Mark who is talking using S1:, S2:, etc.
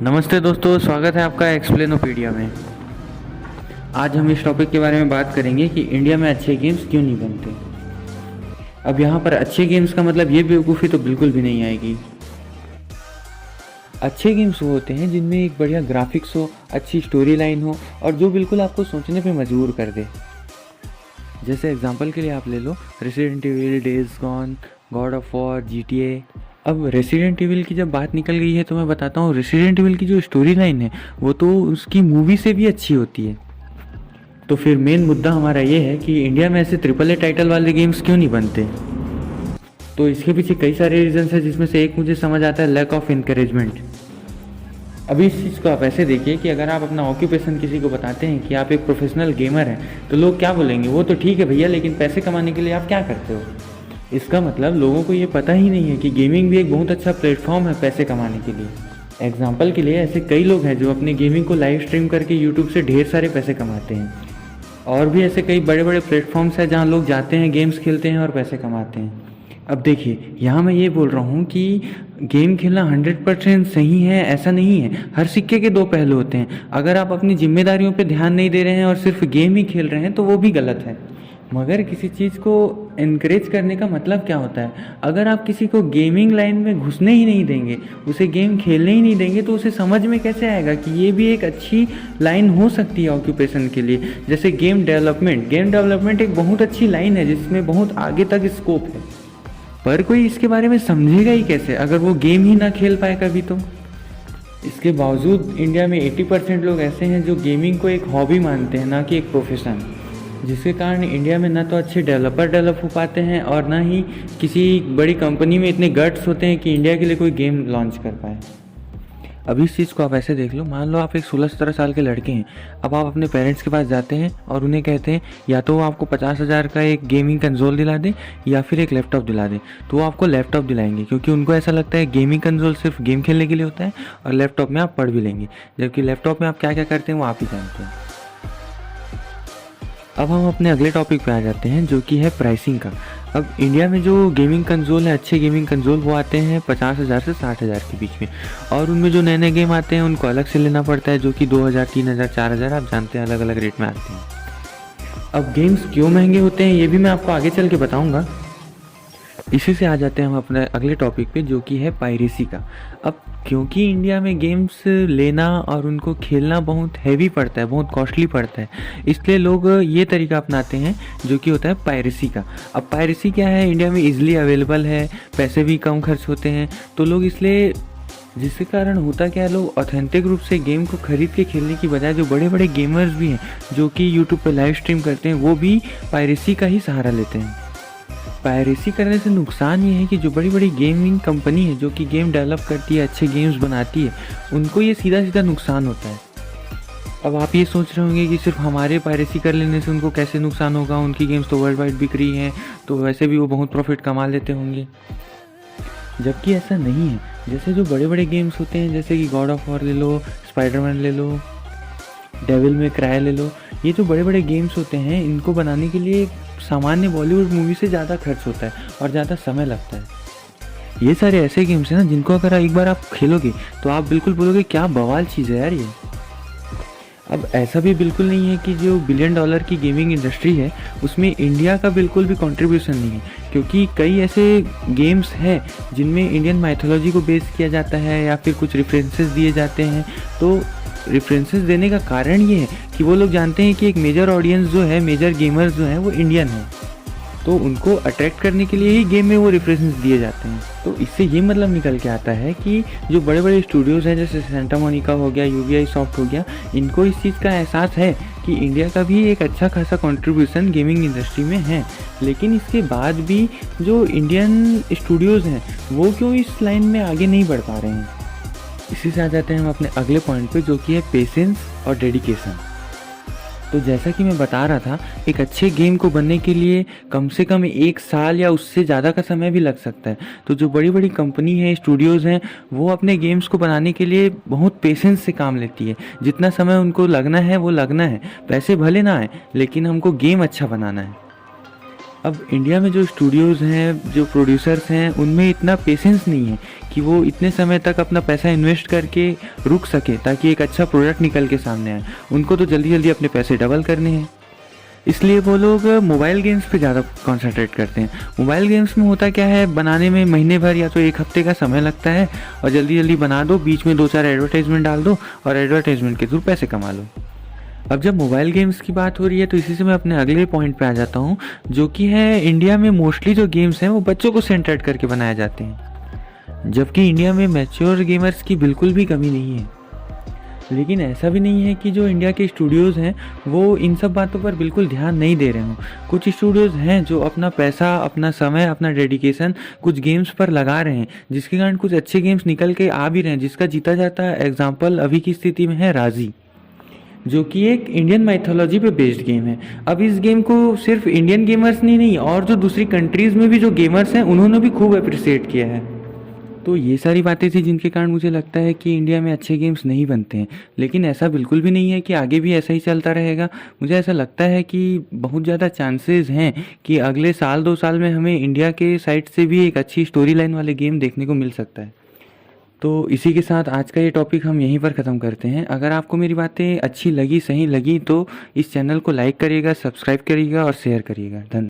S1: नमस्ते दोस्तों, स्वागत है आपका एक्सप्लेनोपीडिया में। आज हम इस टॉपिक के बारे में बात करेंगे कि इंडिया में अच्छे गेम्स क्यों नहीं बनते। अब यहाँ पर अच्छे गेम्स का मतलब ये बेवकूफ़ी तो बिल्कुल भी नहीं आएगी। अच्छे गेम्स वो होते हैं जिनमें एक बढ़िया ग्राफिक्स हो, अच्छी स्टोरी लाइन हो और जो बिल्कुल आपको सोचने पे मजबूर कर दे। जैसे एग्जांपल के लिए आप ले लो Resident Evil, Days Gone, God of War, GTA। अब रेसिडेंट एविल की जब बात निकल गई है तो मैं बताता हूँ, रेसिडेंट एविल की जो स्टोरी लाइन है वो तो उसकी मूवी से भी अच्छी होती है। तो फिर मेन मुद्दा हमारा ये है कि इंडिया में ऐसे AAA टाइटल वाले गेम्स क्यों नहीं बनते। तो इसके पीछे कई सारे रीजंस हैं, जिसमें से एक मुझे समझ आता है, लैक ऑफ इनकरेजमेंट। अभी इस चीज़ को आप ऐसे देखिए कि अगर आप अपना ऑक्यूपेशन किसी को बताते हैं कि आप एक प्रोफेशनल गेमर हैं तो लोग क्या बोलेंगे, वो तो ठीक है भैया, लेकिन पैसे कमाने के लिए आप क्या करते हो। इसका मतलब लोगों को ये पता ही नहीं है कि गेमिंग भी एक बहुत अच्छा प्लेटफॉर्म है पैसे कमाने के लिए। एग्जाम्पल के लिए ऐसे कई लोग हैं जो अपने गेमिंग को लाइव स्ट्रीम करके यूट्यूब से ढेर सारे पैसे कमाते हैं। और भी ऐसे कई बड़े बड़े प्लेटफॉर्म्स हैं जहाँ लोग जाते हैं, गेम्स खेलते हैं और पैसे कमाते हैं। अब देखिए, यहाँ मैं ये बोल रहा हूँ कि गेम खेलना 100% सही है, ऐसा नहीं है। हर सिक्के के दो पहलू होते हैं। अगर आप अपनी जिम्मेदारियों पे ध्यान नहीं दे रहे हैं और सिर्फ गेम ही खेल रहे हैं तो वो भी गलत है। मगर किसी चीज़ को इनकरेज करने का मतलब क्या होता है, अगर आप किसी को गेमिंग लाइन में घुसने ही नहीं देंगे, उसे गेम खेलने ही नहीं देंगे, तो उसे समझ में कैसे आएगा कि ये भी एक अच्छी लाइन हो सकती है ऑक्यूपेशन के लिए। जैसे गेम डेवलपमेंट एक बहुत अच्छी लाइन है जिसमें बहुत आगे तक स्कोप है, पर कोई इसके बारे में समझेगा ही कैसे अगर वो गेम ही ना खेल पाए कभी। तो इसके बावजूद इंडिया में 80% लोग ऐसे हैं जो गेमिंग को एक हॉबी मानते हैं, ना कि एक प्रोफेशन, जिसके कारण इंडिया में ना तो अच्छे डेवलपर डेवलप हो पाते हैं और ना ही किसी बड़ी कंपनी में इतने गट्स होते हैं कि इंडिया के लिए कोई गेम लॉन्च कर पाए। अब इस चीज़ को आप ऐसे देख लो, मान लो आप एक 16-17 साल के लड़के हैं। अब आप अपने पेरेंट्स के पास जाते हैं और उन्हें कहते हैं या तो वो आपको 50,000 का एक गेमिंग कंसोल दिला दें या फिर एक लैपटॉप दिला दें। तो वो आपको लैपटॉप दिलाएंगे, क्योंकि उनको ऐसा लगता है गेमिंग कंसोल सिर्फ गेम खेलने के लिए होता है और लैपटॉप में आप पढ़ भी लेंगे, जबकि लैपटॉप में आप क्या क्या करते हैं वो आप ही जानते हैं। अब हम अपने अगले टॉपिक पे आ जाते हैं, जो कि है प्राइसिंग का। अब इंडिया में जो गेमिंग कंसोल है, अच्छे गेमिंग कंसोल, वो आते हैं 50,000 से 60,000 के बीच में। और उनमें जो नए नए गेम आते हैं उनको अलग से लेना पड़ता है, जो कि 2,000, 3,000, 4,000 आप जानते हैं, अलग अलग रेट में आते हैं। अब गेम्स क्यों महंगे होते हैं ये भी मैं आपको आगे चल के बताऊँगा। इसी से आ जाते हैं हम अपने अगले टॉपिक पे, जो कि है पायरेसी का। अब क्योंकि इंडिया में गेम्स लेना और उनको खेलना बहुत हैवी पड़ता है, बहुत कॉस्टली पड़ता है, इसलिए लोग ये तरीका अपनाते हैं जो कि होता है पायरेसी का। अब पायरेसी क्या है, इंडिया में इजीली अवेलेबल है, पैसे भी कम खर्च होते हैं, तो लोग इसलिए, जिसके कारण होता क्या है, लोग ऑथेंटिक रूप से गेम को खरीद के खेलने की बजाय जो बड़े बड़े गेमर्स भी हैं जो कि यूट्यूब पर लाइव स्ट्रीम करते हैं, वो भी पायरेसी का ही सहारा लेते हैं। पायरेसी करने से नुकसान ये है कि जो बड़ी बड़ी गेमिंग कंपनी है जो कि गेम डेवलप करती है, अच्छे गेम्स बनाती है, उनको ये सीधा सीधा नुकसान होता है। अब आप ये सोच रहे होंगे कि सिर्फ हमारे पायरेसी कर लेने से उनको कैसे नुकसान होगा, उनकी गेम्स तो वर्ल्ड वाइड बिक रही हैं, तो वैसे भी वो बहुत प्रॉफिट कमा लेते होंगे। जबकि ऐसा नहीं है। जैसे जो बड़े बड़े गेम्स होते हैं, जैसे कि गॉड ऑफ वॉर ले लो, स्पाइडरमैन ले लो, डेविल में क्राई ले लो, ये जो बड़े बड़े गेम्स होते हैं, इनको बनाने के लिए सामान्य बॉलीवुड मूवी से ज़्यादा खर्च होता है और ज़्यादा समय लगता है। ये सारे ऐसे गेम्स हैं ना जिनको अगर एक बार आप खेलोगे तो आप बिल्कुल बोलोगे क्या बवाल चीज़ है यार ये। अब ऐसा भी बिल्कुल नहीं है कि जो $1 बिलियन की गेमिंग इंडस्ट्री है उसमें इंडिया का बिल्कुल भी कंट्रीब्यूशन नहीं है, क्योंकि कई ऐसे गेम्स हैं जिनमें इंडियन माइथोलॉजी को बेस किया जाता है या फिर कुछ रेफरेंसेस दिए जाते हैं। तो रेफरेंसेस देने का कारण ये है कि वो लोग जानते हैं कि एक मेजर ऑडियंस जो है, मेजर गेमर्स जो हैं वो इंडियन है, तो उनको अट्रैक्ट करने के लिए ही गेम में वो रेफरेंसेस दिए जाते हैं। तो इससे ये मतलब निकल के आता है कि जो बड़े बड़े स्टूडियोज़ हैं, जैसे सेंटा मोनिका हो गया, UBI सॉफ्ट हो गया, इनको इस चीज़ का एहसास है कि इंडिया का भी एक अच्छा खासा कंट्रीब्यूशन गेमिंग इंडस्ट्री में है। लेकिन इसके बाद भी जो इंडियन स्टूडियोज़ हैं वो क्यों इस लाइन में आगे नहीं बढ़ पा रहे हैं। इसी से आ जाते हैं हम अपने अगले पॉइंट पे, जो कि है पेशेंस और डेडिकेशन। तो जैसा कि मैं बता रहा था, एक अच्छे गेम को बनने के लिए कम से कम 1 साल या उससे ज़्यादा का समय भी लग सकता है। तो जो बड़ी बड़ी कंपनी है, स्टूडियोज़ हैं, वो अपने गेम्स को बनाने के लिए बहुत पेशेंस से काम लेती है। जितना समय उनको लगना है वो लगना है, पैसे भले ना आए, लेकिन हमको गेम अच्छा बनाना है। अब इंडिया में जो स्टूडियोज़ हैं, जो प्रोड्यूसर्स हैं, उनमें इतना पेशेंस नहीं है कि वो इतने समय तक अपना पैसा इन्वेस्ट करके रुक सके ताकि एक अच्छा प्रोडक्ट निकल के सामने आए। उनको तो जल्दी जल्दी अपने पैसे डबल करने हैं, इसलिए वो लोग मोबाइल गेम्स पे ज़्यादा कंसंट्रेट करते हैं। मोबाइल गेम्स में होता क्या है, बनाने में महीने भर या तो एक हफ्ते का समय लगता है और जल्दी जल्दी बना दो, बीच में 2-4 एडवर्टाइजमेंट डाल दो और एडवर्टाइजमेंट के थ्रू पैसे कमा लो। अब जब मोबाइल गेम्स की बात हो रही है तो इसी से मैं अपने अगले पॉइंट पे आ जाता हूँ, जो कि है इंडिया में मोस्टली जो गेम्स हैं वो बच्चों को सेंटर्ड करके बनाए जाते हैं, जबकि इंडिया में मैच्योर गेमर्स की बिल्कुल भी कमी नहीं है। लेकिन ऐसा भी नहीं है कि जो इंडिया के स्टूडियोज़ हैं वो इन सब बातों पर बिल्कुल ध्यान नहीं दे रहे हों। कुछ स्टूडियोज़ हैं जो अपना पैसा, अपना समय, अपना डेडिकेशन कुछ गेम्स पर लगा रहे हैं, जिसके कारण कुछ अच्छे गेम्स निकल के आ भी रहे हैं, जिसका जीता जाता एग्जाम्पल अभी की स्थिति में है राजी, जो कि एक इंडियन माइथोलॉजी पे बेस्ड गेम है। अब इस गेम को सिर्फ इंडियन गेमर्स नहीं और जो दूसरी कंट्रीज़ में भी जो गेमर्स हैं उन्होंने भी खूब अप्रिशिएट किया है। तो ये सारी बातें थी जिनके कारण मुझे लगता है कि इंडिया में अच्छे गेम्स नहीं बनते हैं। लेकिन ऐसा बिल्कुल भी नहीं है कि आगे भी ऐसा ही चलता रहेगा। मुझे ऐसा लगता है कि बहुत ज़्यादा चांसेस हैं कि अगले साल 2 साल में हमें इंडिया के साइड से भी एक अच्छी स्टोरी लाइन वाले गेम देखने को मिल सकता है। तो इसी के साथ आज का ये टॉपिक हम यहीं पर ख़त्म करते हैं। अगर आपको मेरी बातें अच्छी लगी, सही लगी तो इस चैनल को लाइक करिएगा, सब्सक्राइब करिएगा और शेयर करिएगा। धन्यवाद।